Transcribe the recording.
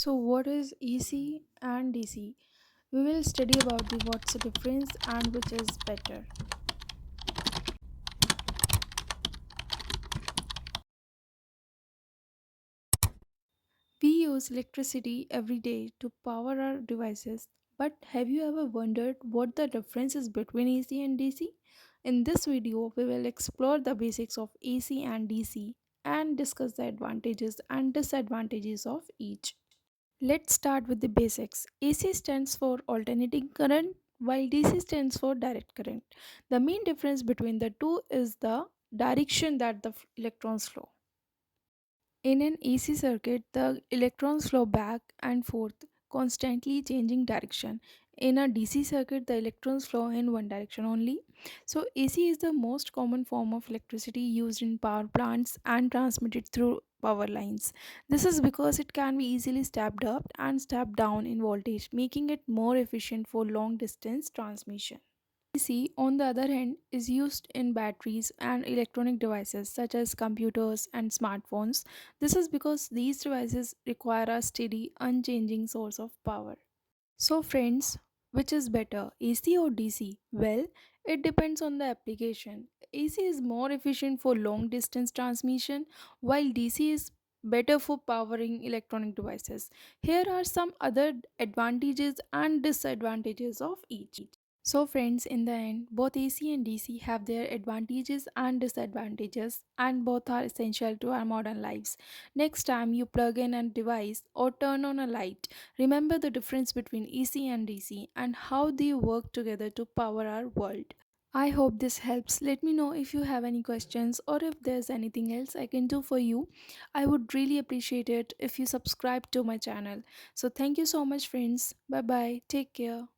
So what is AC and DC? We will study about the what's the difference and which is better. We use electricity every day to power our devices, but have you ever wondered what the difference is between AC and DC? In this video, we will explore the basics of AC and DC and discuss the advantages and disadvantages of each. Let's start with the basics. AC stands for alternating current while DC stands for direct current. The main difference between the two is the direction that the electrons flow. In an AC circuit, the electrons flow back and forth, constantly changing direction. In a DC circuit, the electrons flow in one direction only. So, AC is the most common form of electricity used in power plants and transmitted through power lines. This is because it can be easily stepped up and stepped down in voltage, making it more efficient for long distance transmission. AC, on the other hand, is used in batteries and electronic devices such as computers and smartphones. This is because these devices require a steady, unchanging source of power. So, friends, which is better, AC or DC? Well, it depends on the application. AC is more efficient for long distance transmission, while DC is better for powering electronic devices. Here are some other advantages and disadvantages of each. So, friends, in the end, both AC and DC have their advantages and disadvantages, and both are essential to our modern lives. Next time you plug in a device or turn on a light, remember the difference between AC and DC and how they work together to power our world. I hope this helps. Let me know if you have any questions or if there's anything else I can do for you. I would really appreciate it if you subscribe to my channel. So, thank you so much, friends. Bye bye. Take care.